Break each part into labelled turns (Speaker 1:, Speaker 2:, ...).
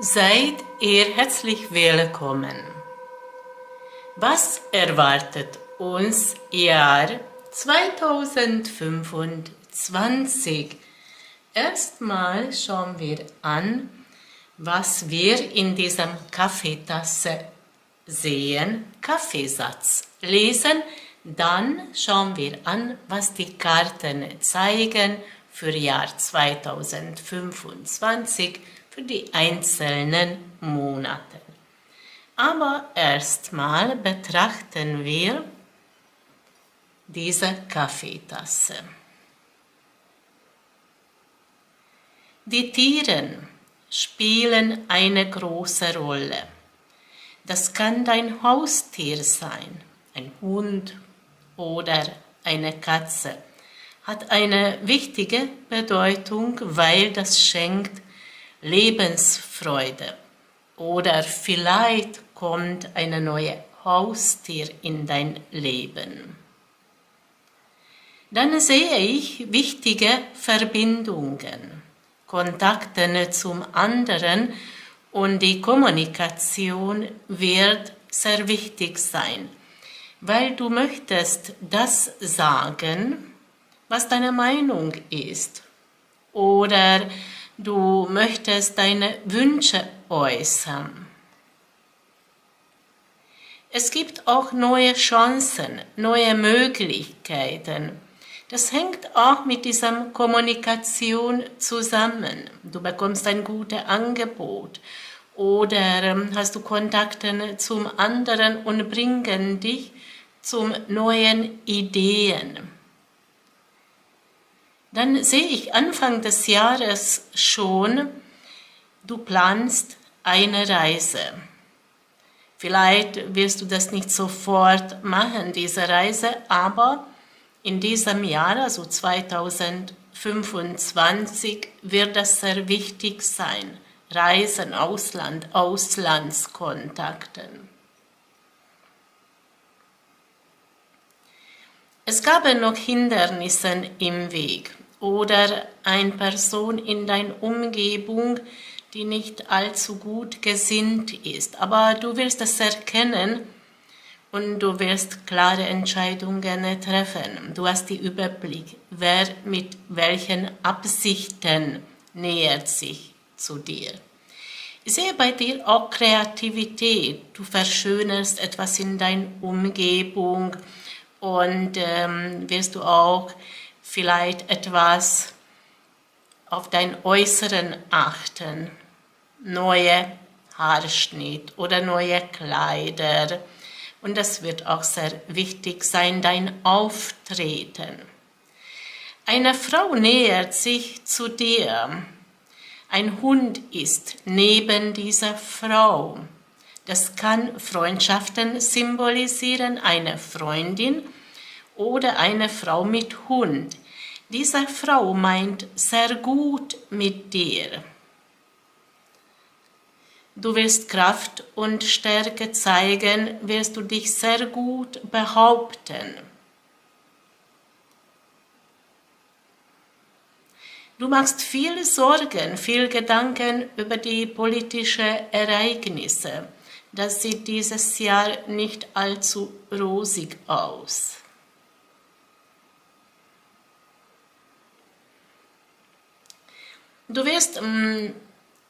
Speaker 1: Seid ihr herzlich willkommen. Was erwartet uns Jahr 2025? Erstmal schauen wir an, was wir in dieser Kaffeetasse sehen, Kaffeesatz lesen. Dann schauen wir an, was die Karten zeigen für Jahr 2025, für die einzelnen Monate. Aber erstmal betrachten wir diese Kaffeetasse. Die Tiere spielen eine große Rolle. Das kann dein Haustier sein, ein Hund oder eine Katze. Hat eine wichtige Bedeutung, weil das schenkt Lebensfreude. Oder vielleicht kommt eine neue Haustier in dein Leben. Dann sehe ich wichtige Verbindungen, Kontakte zum anderen, und die Kommunikation wird sehr wichtig sein, weil du möchtest das sagen, was deine Meinung ist, oder du möchtest deine Wünsche äußern. Es gibt auch neue Chancen, neue Möglichkeiten. Das hängt auch mit dieser Kommunikation zusammen. Du bekommst ein gutes Angebot oder hast du Kontakte zum anderen und bringen dich zum neuen Ideen. Dann sehe ich Anfang des Jahres schon, du planst eine Reise. Vielleicht wirst du das nicht sofort machen, diese Reise, aber in diesem Jahr, also 2025, wird das sehr wichtig sein. Reisen, Ausland, Auslandskontakten. Es gab noch Hindernisse im Weg oder eine Person in deiner Umgebung, die nicht allzu gut gesinnt ist. Aber du wirst es erkennen und du wirst klare Entscheidungen treffen. Du hast den Überblick, wer mit welchen Absichten nähert sich zu dir. Ich sehe bei dir auch Kreativität. Du verschönerst etwas in deiner Umgebung und wirst du auch vielleicht etwas auf dein Äußeren achten. Neue Haarschnitt oder neue Kleider. Und das wird auch sehr wichtig sein, dein Auftreten. Eine Frau nähert sich zu dir. Ein Hund ist neben dieser Frau. Das kann Freundschaften symbolisieren, eine Freundin oder eine Frau mit Hund. Diese Frau meint sehr gut mit dir. Du wirst Kraft und Stärke zeigen, wirst du dich sehr gut behaupten. Du machst viel Sorgen, viel Gedanken über die politischen Ereignisse. Das sieht dieses Jahr nicht allzu rosig aus. Du wirst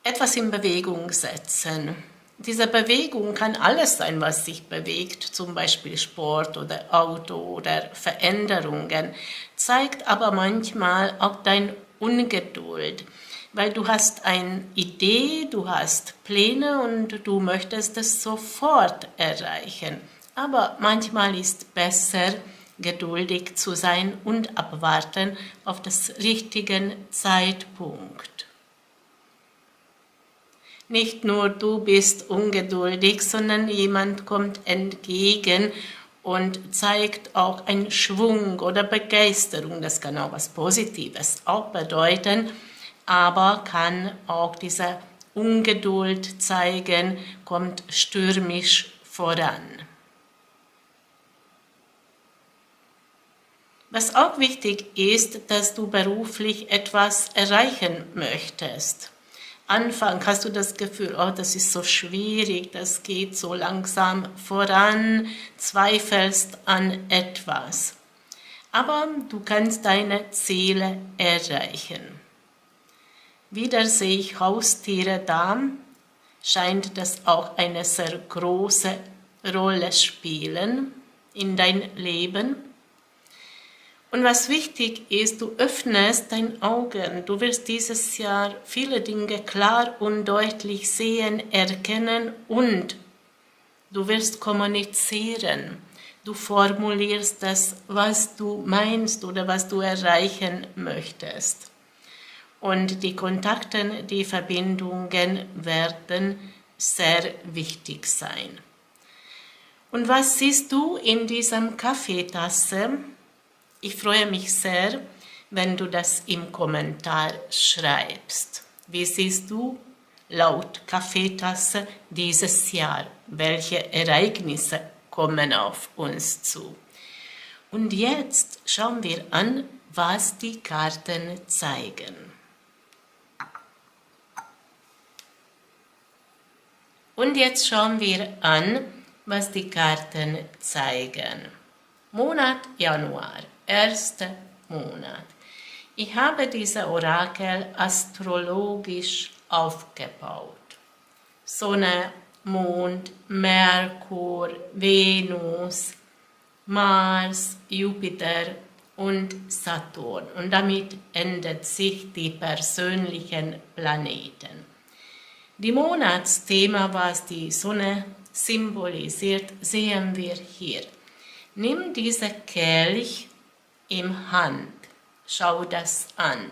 Speaker 1: etwas in Bewegung setzen. Diese Bewegung kann alles sein, was sich bewegt, zum Beispiel Sport oder Auto oder Veränderungen, zeigt aber manchmal auch deine Ungeduld, weil du hast eine Idee, du hast Pläne und du möchtest es sofort erreichen. Aber manchmal ist es besser, geduldig zu sein und abwarten auf das richtige Zeitpunkt. Nicht nur du bist ungeduldig, sondern jemand kommt entgegen und zeigt auch einen Schwung oder Begeisterung. Das kann auch was Positives auch bedeuten, aber kann auch diese Ungeduld zeigen, kommt stürmisch voran. Was auch wichtig ist, dass du beruflich etwas erreichen möchtest. Anfang hast du das Gefühl, oh, das ist so schwierig, das geht so langsam voran, zweifelst an etwas. Aber du kannst deine Ziele erreichen. Wieder sehe ich Haustiere da, scheint das auch eine sehr große Rolle spielen in dein Leben. Und was wichtig ist, du öffnest deine Augen. Du wirst dieses Jahr viele Dinge klar und deutlich sehen, erkennen und du wirst kommunizieren. Du formulierst das, was du meinst oder was du erreichen möchtest. Und die Kontakte, die Verbindungen werden sehr wichtig sein. Und was siehst du in diesem Kaffeetasse? Ich freue mich sehr, wenn du das im Kommentar schreibst. Wie siehst du laut Kaffeetasse dieses Jahr? Welche Ereignisse kommen auf uns zu? Und jetzt schauen wir an, was die Karten zeigen. Und jetzt schauen wir an, was die Karten zeigen. Monat Januar, erster Monat. Ich habe diese Orakel astrologisch aufgebaut. Sonne, Mond, Merkur, Venus, Mars, Jupiter und Saturn. Und damit ändert sich die persönlichen Planeten. Die Monatsthema, was die Sonne symbolisiert, sehen wir hier. Nimm diesen Kelch im Hand, schau das an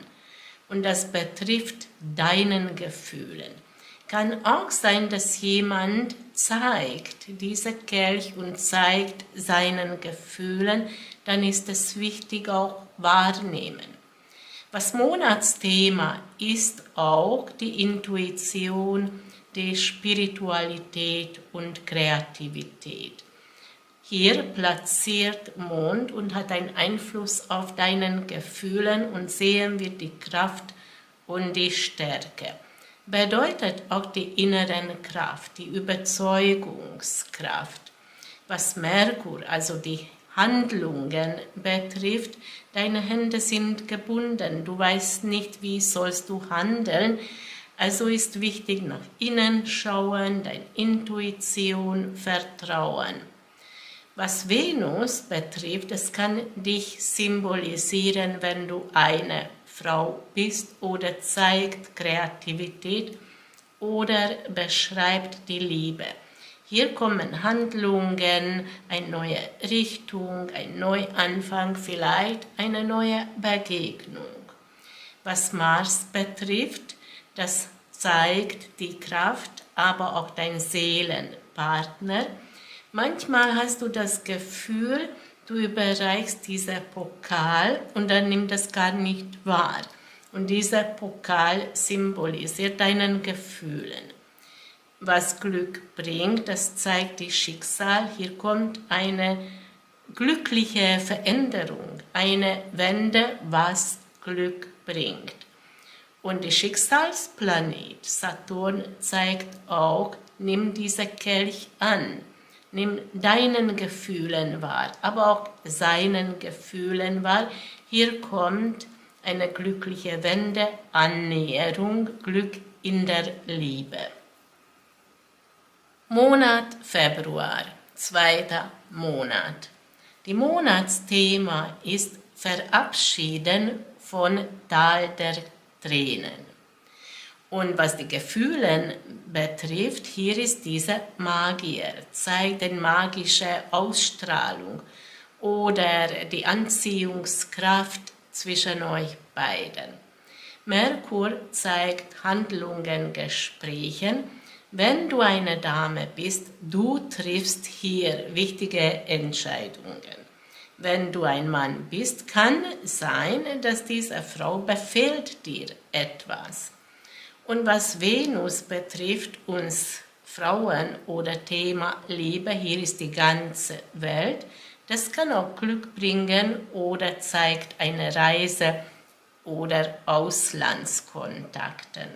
Speaker 1: und das betrifft deinen Gefühlen. Kann auch sein, dass jemand zeigt diesen Kelch und zeigt seinen Gefühlen, dann ist es wichtig auch wahrnehmen. Was Monatsthema ist auch die Intuition, die Spiritualität und Kreativität. Hier platziert Mond und hat einen Einfluss auf deinen Gefühlen und sehen wir die Kraft und die Stärke. Bedeutet auch die inneren Kraft, die Überzeugungskraft. Was Merkur, also die Handlungen betrifft, deine Hände sind gebunden, du weißt nicht, wie sollst du handeln, also ist wichtig nach innen schauen, deine Intuition vertrauen. Was Venus betrifft, es kann dich symbolisieren, wenn du eine Frau bist oder zeigt Kreativität oder beschreibt die Liebe. Hier kommen Handlungen, eine neue Richtung, ein Neuanfang, vielleicht eine neue Begegnung. Was Mars betrifft, das zeigt die Kraft, aber auch dein Seelenpartner. Manchmal hast du das Gefühl, du überreichst diesen Pokal und dann nimmt das gar nicht wahr. Und dieser Pokal symbolisiert deinen Gefühlen. Was Glück bringt, das zeigt die Schicksal. Hier kommt eine glückliche Veränderung, eine Wende, was Glück bringt. Und der Schicksalsplanet Saturn zeigt auch, nimm diesen Kelch an, nimm deinen Gefühlen wahr, aber auch seinen Gefühlen wahr. Hier kommt eine glückliche Wende, Annäherung, Glück in der Liebe. Monat Februar, zweiter Monat. Die Monatsthema ist Verabschieden von Tal der Tränen. Und was die Gefühle betrifft, hier ist dieser Magier, zeigt eine magische Ausstrahlung oder die Anziehungskraft zwischen euch beiden. Merkur zeigt Handlungen, Gesprächen. Wenn du eine Dame bist, du triffst hier wichtige Entscheidungen. Wenn du ein Mann bist, kann sein, dass diese Frau befehlt dir etwas. Und was Venus betrifft, uns Frauen oder Thema Liebe, hier ist die ganze Welt, das kann auch Glück bringen oder zeigt eine Reise oder Auslandskontakten.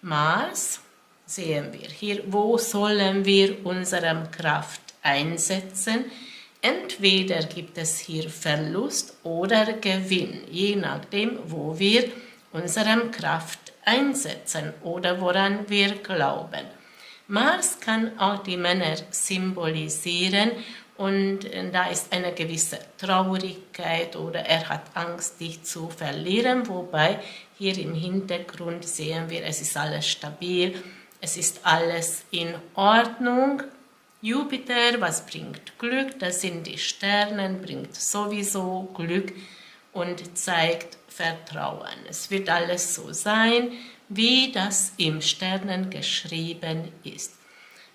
Speaker 1: Mars sehen wir hier, wo sollen wir unsere Kraft einsetzen? Entweder gibt es hier Verlust oder Gewinn, je nachdem, wo wir unsere Kraft einsetzen oder woran wir glauben. Mars kann auch die Männer symbolisieren und da ist eine gewisse Traurigkeit oder er hat Angst, dich zu verlieren, wobei hier im Hintergrund sehen wir, es ist alles stabil, es ist alles in Ordnung. Jupiter, was bringt Glück? Das sind die Sterne, bringt sowieso Glück und zeigt Vertrauen. Es wird alles so sein, wie das im Sternen geschrieben ist.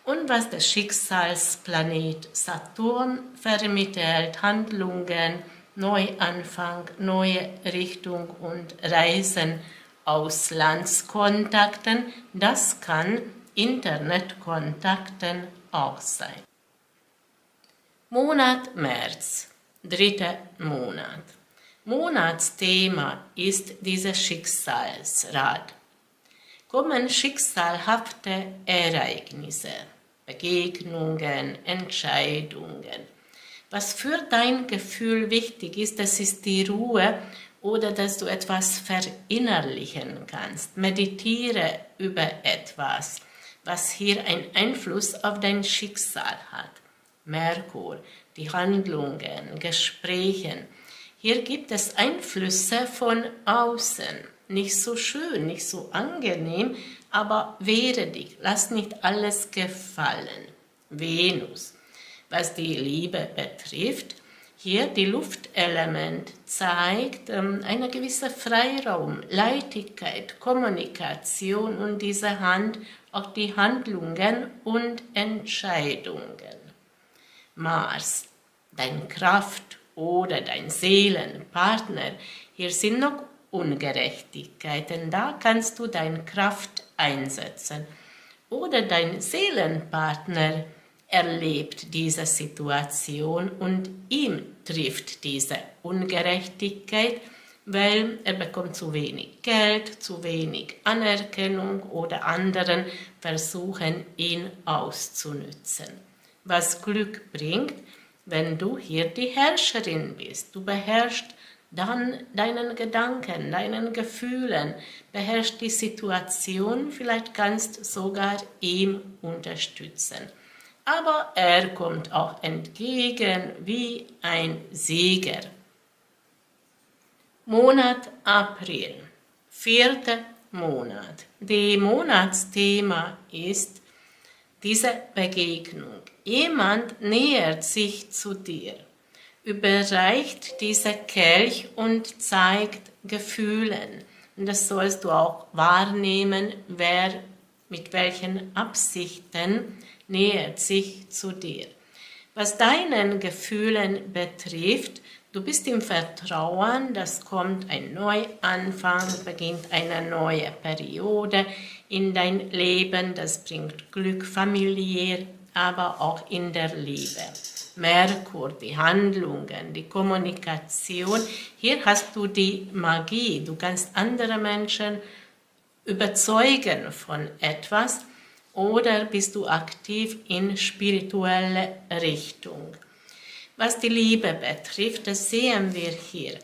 Speaker 1: Und was der Schicksalsplanet Saturn vermittelt, Handlungen, Neuanfang, neue Richtung und Reisen, Auslandskontakten, das kann Internetkontakten auch sein. Monat März, 3. Monat. Monatsthema ist dieses Schicksalsrad. Kommen schicksalhafte Ereignisse, Begegnungen, Entscheidungen. Was für dein Gefühl wichtig ist, das ist die Ruhe oder dass du etwas verinnerlichen kannst. Meditiere über etwas, was hier einen Einfluss auf dein Schicksal hat. Merkur, die Handlungen, Gespräche. Hier gibt es Einflüsse von außen. Nicht so schön, nicht so angenehm, aber wehre dich, lass nicht alles gefallen. Venus, was die Liebe betrifft, hier die Luftelement zeigt eine gewisse Freiraum, Leichtigkeit, Kommunikation und diese Hand auch die Handlungen und Entscheidungen. Mars, dein Kraft oder dein Seelenpartner, hier sind noch Ungerechtigkeiten, da kannst du deine Kraft einsetzen. Oder dein Seelenpartner erlebt diese Situation und ihm trifft diese Ungerechtigkeit, weil er bekommt zu wenig Geld, zu wenig Anerkennung oder anderen versuchen, ihn auszunützen. Was Glück bringt, wenn du hier die Herrscherin bist. Du beherrschst dann deinen Gedanken, deinen Gefühlen, beherrschst die Situation, vielleicht kannst sogar ihm unterstützen. Aber er kommt auch entgegen wie ein Sieger. Monat April, 4. Monat. Die Monatsthema ist diese Begegnung. Jemand nähert sich zu dir, überreicht dieser Kelch und zeigt Gefühlen. Und das sollst du auch wahrnehmen, wer mit welchen Absichten nähert sich zu dir. Was deinen Gefühlen betrifft, du bist im Vertrauen, das kommt ein Neuanfang, beginnt eine neue Periode in dein Leben, das bringt Glück familiär, aber auch in der Liebe. Merkur, die Handlungen, die Kommunikation, hier hast du die Magie, du kannst andere Menschen überzeugen von etwas oder bist du aktiv in spirituelle Richtung. Was die Liebe betrifft, das sehen wir hier.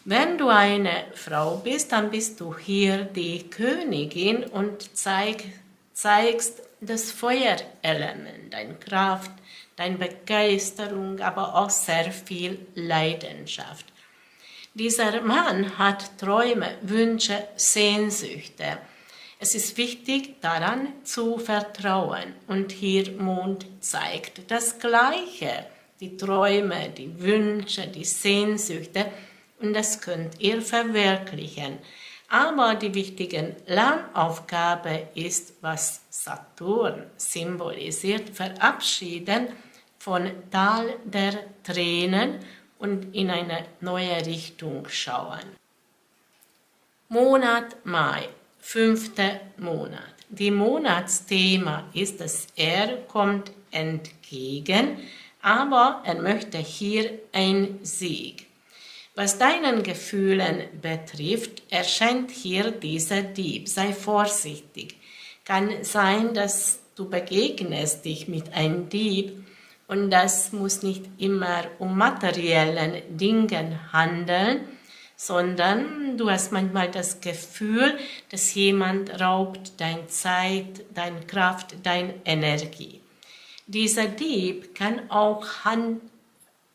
Speaker 1: Wenn du eine Frau bist, dann bist du hier die Königin und zeigst das Feuerelement, deine Kraft, deine Begeisterung, aber auch sehr viel Leidenschaft. Dieser Mann hat Träume, Wünsche, Sehnsüchte. Es ist wichtig, daran zu vertrauen. Und hier Mond zeigt das Gleiche. Die Träume, die Wünsche, die Sehnsüchte. Und das könnt ihr verwirklichen. Aber die wichtige Lernaufgabe ist, was Saturn symbolisiert, verabschieden von Tal der Tränen und in eine neue Richtung schauen. Monat Mai, 5. Monat. Die Monatsthema ist, dass er kommt entgegen, aber er möchte hier einen Sieg. Was deinen Gefühlen betrifft, erscheint hier dieser Dieb. Sei vorsichtig. Kann sein, dass du begegnest dich mit einem Dieb und das muss nicht immer um materiellen Dingen handeln, sondern du hast manchmal das Gefühl, dass jemand raubt deine Zeit, deine Kraft, deine Energie. Dieser Dieb kann auch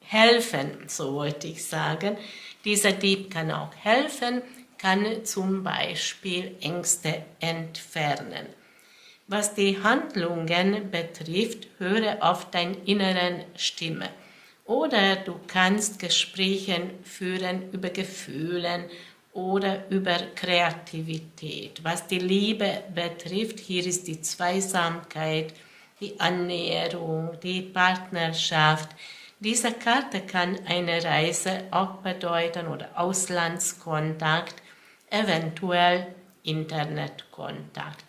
Speaker 1: helfen, so wollte ich sagen. Dieser Dieb kann auch helfen, kann zum Beispiel Ängste entfernen. Was die Handlungen betrifft, höre auf deine inneren Stimme. Oder du kannst Gespräche führen über Gefühle oder über Kreativität. Was die Liebe betrifft, hier ist die Zweisamkeit, die Annäherung, die Partnerschaft. Diese Karte kann eine Reise auch bedeuten oder Auslandskontakt, eventuell Internetkontakt.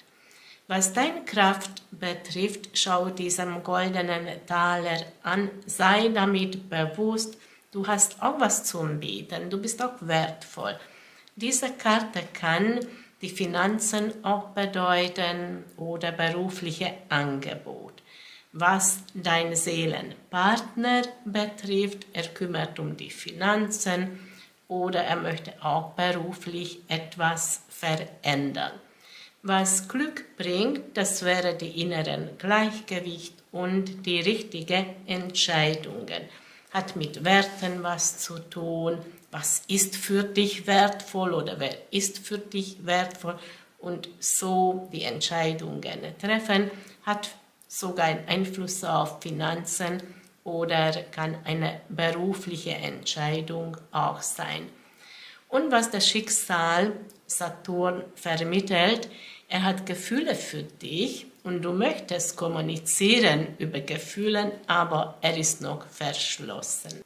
Speaker 1: Was deine Kraft betrifft, schau diesem goldenen Taler an, sei damit bewusst, du hast auch was zu bieten, du bist auch wertvoll. Diese Karte kann die Finanzen auch bedeuten oder berufliche Angebot. Was dein Seelenpartner betrifft, er kümmert um die Finanzen oder er möchte auch beruflich etwas verändern. Was Glück bringt, das wäre die inneren Gleichgewicht und die richtigen Entscheidungen. Hat mit Werten was zu tun, was ist für dich wertvoll oder wer ist für dich wertvoll und so die Entscheidungen treffen, hat sogar einen Einfluss auf Finanzen oder kann eine berufliche Entscheidung auch sein. Und was das Schicksal Saturn vermittelt, er hat Gefühle für dich und du möchtest kommunizieren über Gefühle, aber er ist noch verschlossen.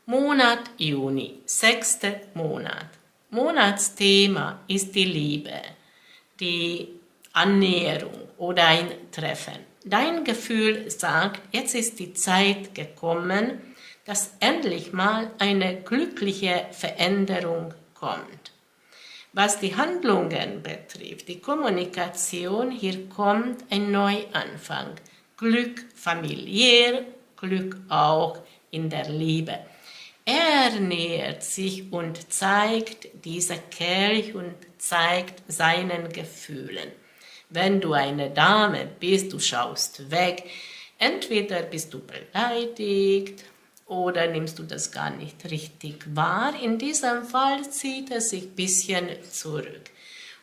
Speaker 1: Monat Juni, 6. Monat. Monatsthema ist die Liebe, die Annäherung oder ein Treffen. Dein Gefühl sagt, jetzt ist die Zeit gekommen, dass endlich mal eine glückliche Veränderung kommt. Was die Handlungen betrifft, die Kommunikation, hier kommt ein Neuanfang. Glück familiär, Glück auch in der Liebe. Er nähert sich und zeigt dieser Kelch und zeigt seinen Gefühlen. Wenn du eine Dame bist, du schaust weg, entweder bist du beleidigt, oder nimmst du das gar nicht richtig wahr? In diesem Fall zieht er sich ein bisschen zurück.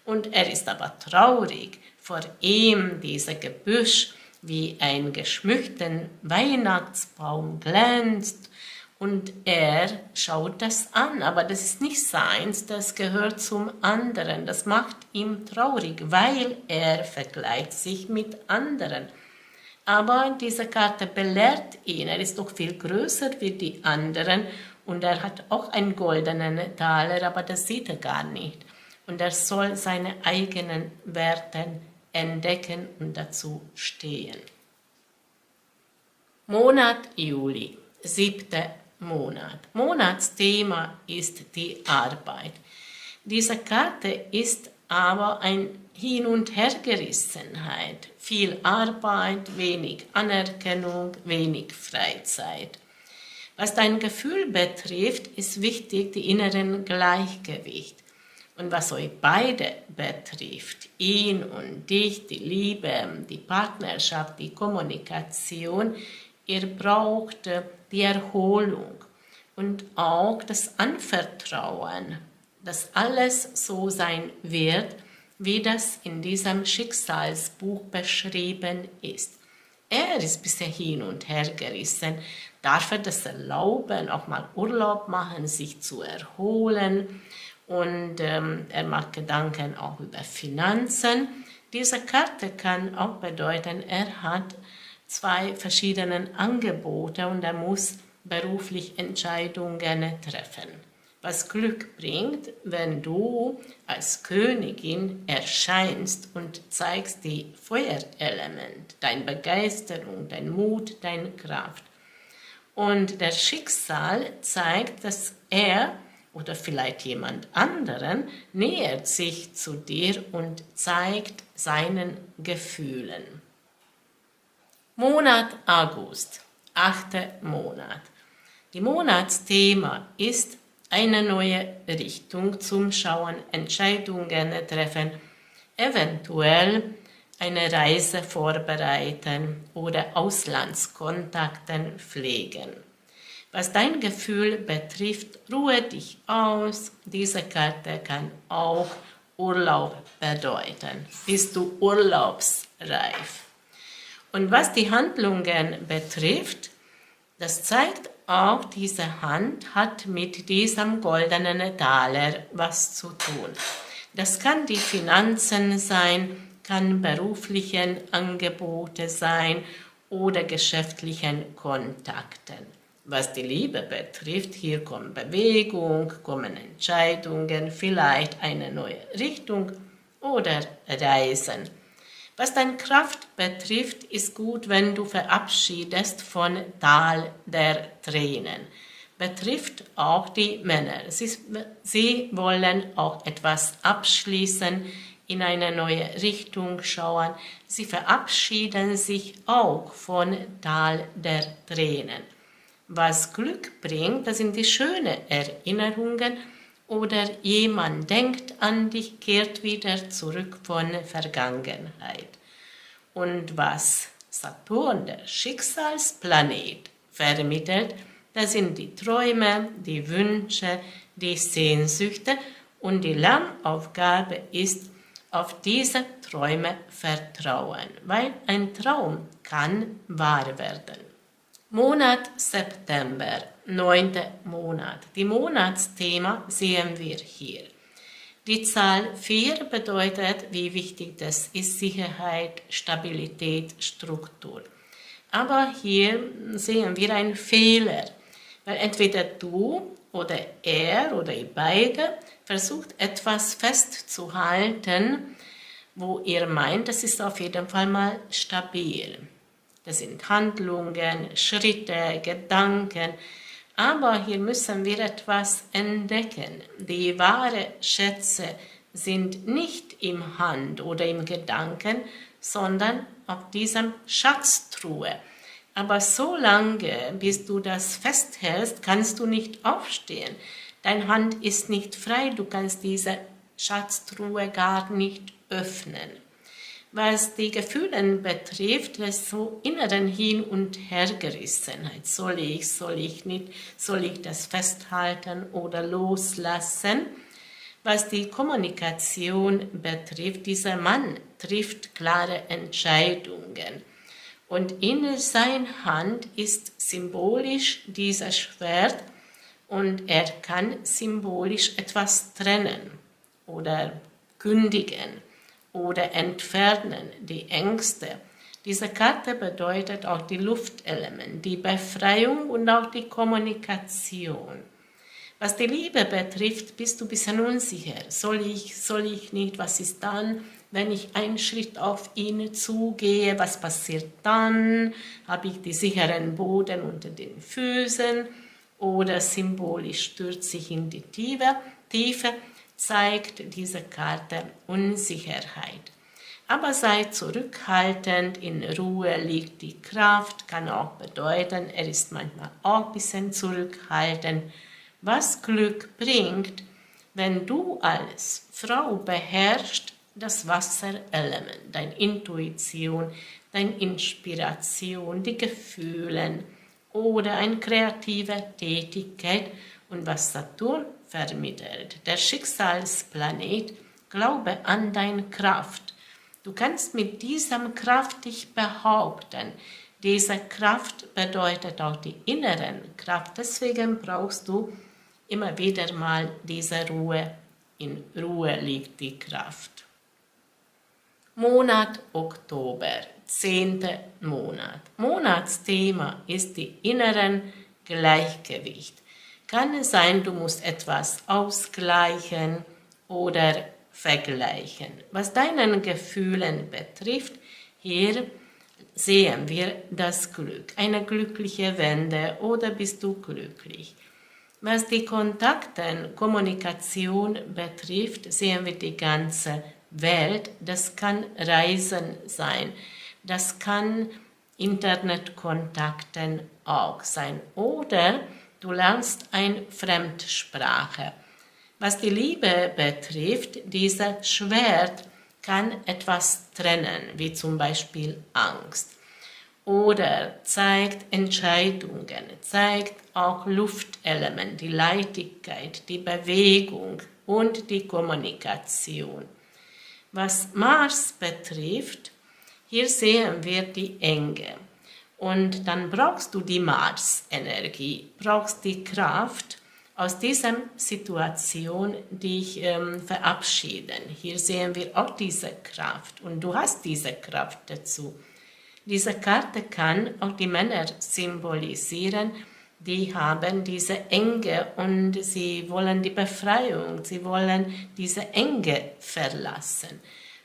Speaker 1: Und er ist aber traurig. Vor ihm dieser Gebüsch wie ein geschmückten Weihnachtsbaum glänzt. Und er schaut das an, aber das ist nicht seins, das gehört zum anderen. Das macht ihn traurig, weil er vergleicht sich mit anderen. Aber diese Karte belehrt ihn, er ist doch viel größer wie die anderen und er hat auch einen goldenen Taler, aber das sieht er gar nicht. Und er soll seine eigenen Werte entdecken und dazu stehen. Monat Juli, 7. Monat. Monatsthema ist die Arbeit. Diese Karte ist aber ein Hin- und Hergerissenheit, viel Arbeit, wenig Anerkennung, wenig Freizeit. Was dein Gefühl betrifft, ist wichtig die inneren Gleichgewicht. Und was euch beide betrifft, ihn und dich, die Liebe, die Partnerschaft, die Kommunikation, ihr braucht die Erholung und auch das Anvertrauen, dass alles so sein wird, wie das in diesem Schicksalsbuch beschrieben ist. Er ist bisher hin und her gerissen, darf er das erlauben, auch mal Urlaub machen, sich zu erholen und er macht Gedanken auch über Finanzen. Diese Karte kann auch bedeuten, er hat zwei verschiedene Angebote und er muss beruflich Entscheidungen treffen. Was Glück bringt, wenn du als Königin erscheinst und zeigst die Feuerelement, deine Begeisterung, dein Mut, deine Kraft. Und das Schicksal zeigt, dass er oder vielleicht jemand anderen nähert sich zu dir und zeigt seinen Gefühlen. Monat August, 8. Monat. Die Monatsthema ist eine neue Richtung zum Schauen, Entscheidungen treffen, eventuell eine Reise vorbereiten oder Auslandskontakte pflegen. Was dein Gefühl betrifft, ruhe dich aus. Diese Karte kann auch Urlaub bedeuten. Bist du urlaubsreif? Und was die Handlungen betrifft, das zeigt auch, diese Hand hat mit diesem goldenen Taler was zu tun. Das kann die Finanzen sein, kann beruflichen Angebote sein oder geschäftlichen Kontakten. Was die Liebe betrifft, hier kommt Bewegung, kommen Entscheidungen, vielleicht eine neue Richtung oder Reisen. Was deine Kraft betrifft, ist gut, wenn du verabschiedest von Tal der Tränen. Betrifft auch die Männer. Sie wollen auch etwas abschließen, in eine neue Richtung schauen. Sie verabschieden sich auch von Tal der Tränen. Was Glück bringt, das sind die schönen Erinnerungen oder jemand denkt an dich, kehrt wieder zurück von Vergangenheit. Und was Saturn, der Schicksalsplanet, vermittelt, das sind die Träume, die Wünsche, die Sehnsüchte und die Lernaufgabe ist, auf diese Träume vertrauen, weil ein Traum kann wahr werden. Monat September, 9. Monat. Die Monatsthema sehen wir hier. Die Zahl 4 bedeutet, wie wichtig das ist, Sicherheit, Stabilität, Struktur. Aber hier sehen wir einen Fehler, weil entweder du oder er oder ihr beide versucht etwas festzuhalten, wo ihr meint, das ist auf jeden Fall mal stabil. Das sind Handlungen, Schritte, Gedanken, aber hier müssen wir etwas entdecken. Die wahren Schätze sind nicht im Hand oder im Gedanken, sondern auf diesem Schatztruhe. Aber solange, bis du das festhältst, kannst du nicht aufstehen. Deine Hand ist nicht frei, du kannst diese Schatztruhe gar nicht öffnen. Was die Gefühle betrifft, ist so inneren Hin- und Hergerissenheit. Soll ich nicht, soll ich das festhalten oder loslassen? Was die Kommunikation betrifft, dieser Mann trifft klare Entscheidungen. Und in seiner Hand ist symbolisch dieses Schwert und er kann symbolisch etwas trennen oder kündigen oder entfernen, die Ängste. Diese Karte bedeutet auch die Luftelement, die Befreiung und auch die Kommunikation. Was die Liebe betrifft, bist du ein bisschen unsicher. Soll ich nicht? Was ist dann, wenn ich einen Schritt auf ihn zugehe? Was passiert dann? Habe ich den sicheren Boden unter den Füßen? Oder symbolisch stürze ich in die Tiefe? Zeigt diese Karte Unsicherheit. Aber sei zurückhaltend, in Ruhe liegt die Kraft, kann auch bedeuten, er ist manchmal auch ein bisschen zurückhaltend. Was Glück bringt, wenn du als Frau beherrschst das Wasserelement, deine Intuition, deine Inspiration, die Gefühle oder eine kreative Tätigkeit und was Saturn vermittelt. Der Schicksalsplanet, glaube an deine Kraft. Du kannst mit dieser Kraft dich behaupten. Diese Kraft bedeutet auch die inneren Kraft. Deswegen brauchst du immer wieder mal diese Ruhe. In Ruhe liegt die Kraft. Monat Oktober, 10. Monat. Monatsthema ist die inneren Gleichgewicht. Kann es sein, du musst etwas ausgleichen oder vergleichen. Was deinen Gefühlen betrifft, hier sehen wir das Glück, eine glückliche Wende oder bist du glücklich. Was die Kontakte, Kommunikation betrifft, sehen wir die ganze Welt. Das kann Reisen sein, das kann Internetkontakten auch sein oder du lernst eine Fremdsprache. Was die Liebe betrifft, dieses Schwert kann etwas trennen, wie zum Beispiel Angst. Oder zeigt Entscheidungen, zeigt auch Luftelement, die Leichtigkeit, die Bewegung und die Kommunikation. Was Mars betrifft, hier sehen wir die Enge. Und dann brauchst du die Mars-Energie, brauchst die Kraft, aus dieser Situation dich verabschieden. Hier sehen wir auch diese Kraft und du hast diese Kraft dazu. Diese Karte kann auch die Männer symbolisieren, die haben diese Enge und sie wollen die Befreiung, sie wollen diese Enge verlassen.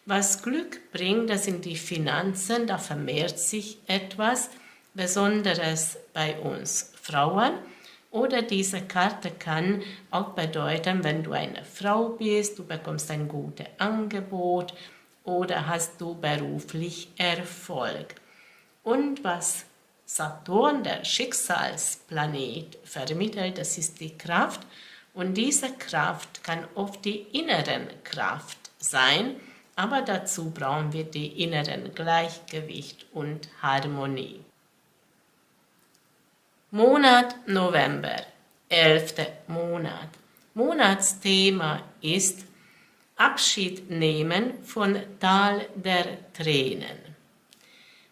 Speaker 1: Was Glück bringt, das sind die Finanzen, da vermehrt sich etwas Besonderes bei uns Frauen. Oder diese Karte kann auch bedeuten, wenn du eine Frau bist, du bekommst ein gutes Angebot oder hast du beruflich Erfolg. Und was Saturn, der Schicksalsplanet, vermittelt, das ist die Kraft. Und diese Kraft kann oft die inneren Kraft sein, aber dazu brauchen wir die inneren Gleichgewicht und Harmonie. Monat November, 11. Monat. Monatsthema ist Abschied nehmen von Tal der Tränen.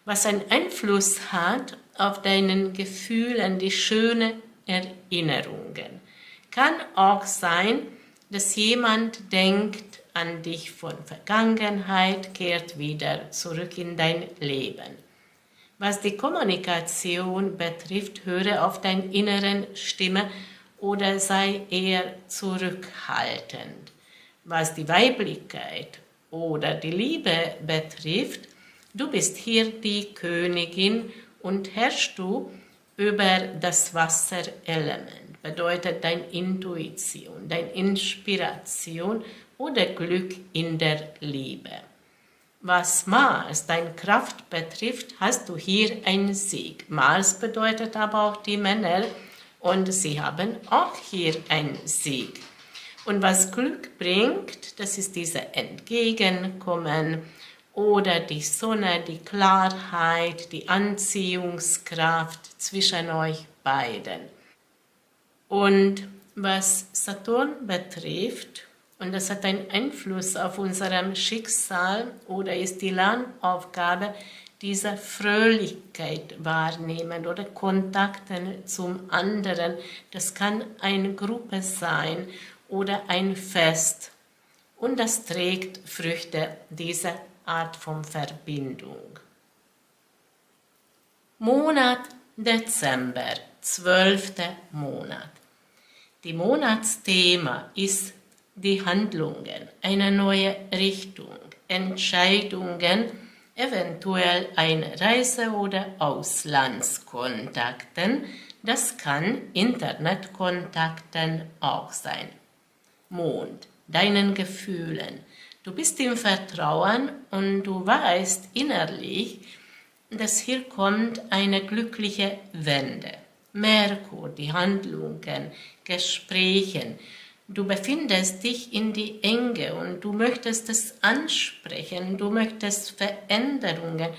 Speaker 1: Was einen Einfluss hat auf deinen Gefühlen, die schönen Erinnerungen. Kann auch sein, dass jemand denkt an dich von Vergangenheit, kehrt wieder zurück in dein Leben. Was die Kommunikation betrifft, höre auf deine inneren Stimme oder sei eher zurückhaltend. Was die Weiblichkeit oder die Liebe betrifft, du bist hier die Königin und herrschst du über das Wasserelement. Bedeutet deine Intuition, deine Inspiration oder Glück in der Liebe. Was Mars, deine Kraft betrifft, hast du hier einen Sieg. Mars bedeutet aber auch die Männer und sie haben auch hier einen Sieg. Und was Glück bringt, das ist dieses Entgegenkommen oder die Sonne, die Klarheit, die Anziehungskraft zwischen euch beiden. Und was Saturn betrifft, und das hat einen Einfluss auf unserem Schicksal oder ist die Lernaufgabe, diese Fröhlichkeit wahrnehmen oder Kontakte zum anderen. Das kann eine Gruppe sein oder ein Fest. Und das trägt Früchte dieser Art von Verbindung. Monat Dezember, 12. Monat. Die Monatsthema ist die Handlungen, eine neue Richtung, Entscheidungen, eventuell eine Reise oder Auslandskontakten. Das kann Internetkontakten auch sein. Mond, deinen Gefühlen. Du bist im Vertrauen und du weißt innerlich, dass hier kommt eine glückliche Wende. Merkur, die Handlungen, Gespräche. Du befindest dich in die Enge und du möchtest es ansprechen, du möchtest Veränderungen,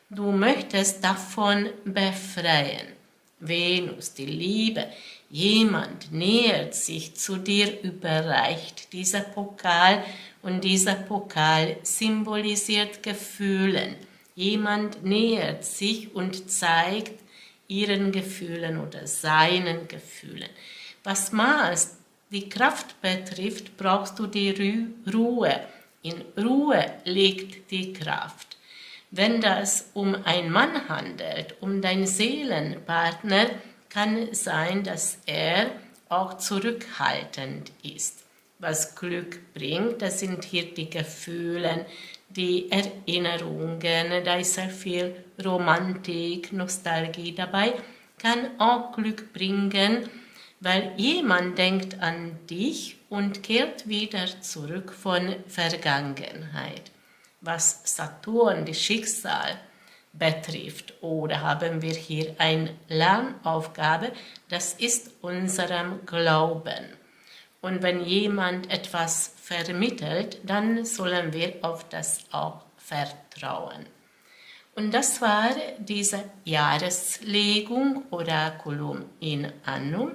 Speaker 1: du möchtest davon befreien. Venus, die Liebe, jemand nähert sich zu dir, überreicht dieser Pokal und dieser Pokal symbolisiert Gefühlen. Jemand nähert sich und zeigt ihren Gefühlen oder seinen Gefühlen. Was Mars die Kraft betrifft, brauchst du die Ruhe. In Ruhe liegt die Kraft. Wenn das um einen Mann handelt, um deinen Seelenpartner, kann es sein, dass er auch zurückhaltend ist. Was Glück bringt, das sind hier die Gefühle, die Erinnerungen, da ist sehr viel Romantik, Nostalgie dabei, kann auch Glück bringen, weil jemand denkt an dich und kehrt wieder zurück von Vergangenheit. Was Saturn, das Schicksal, betrifft, oder haben wir hier eine Lernaufgabe, das ist unserem Glauben. Und wenn jemand etwas vermittelt, dann sollen wir auf das auch vertrauen. Und das war diese Jahreslegung, Oraculum in Annum.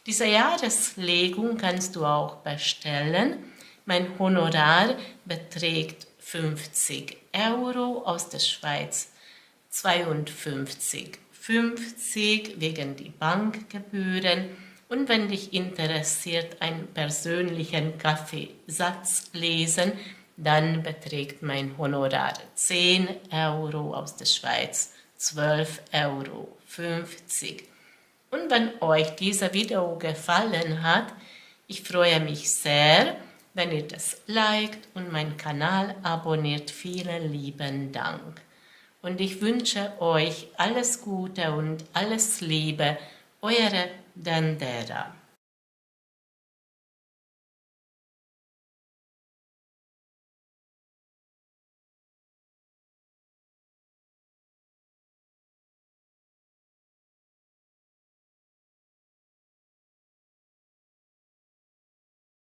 Speaker 1: Diese Jahreslegung kannst du auch bestellen. Mein Honorar beträgt 50 € aus der Schweiz, 52,50 wegen die Bankgebühren. Und wenn dich interessiert, einen persönlichen Kaffeesatz lesen, dann beträgt mein Honorar 10 € aus der Schweiz, 12,50 €. Und wenn euch dieses Video gefallen hat, ich freue mich sehr, wenn ihr das liked und meinen Kanal abonniert. Vielen lieben Dank. Und ich wünsche euch alles Gute und alles Liebe, eure Dendera.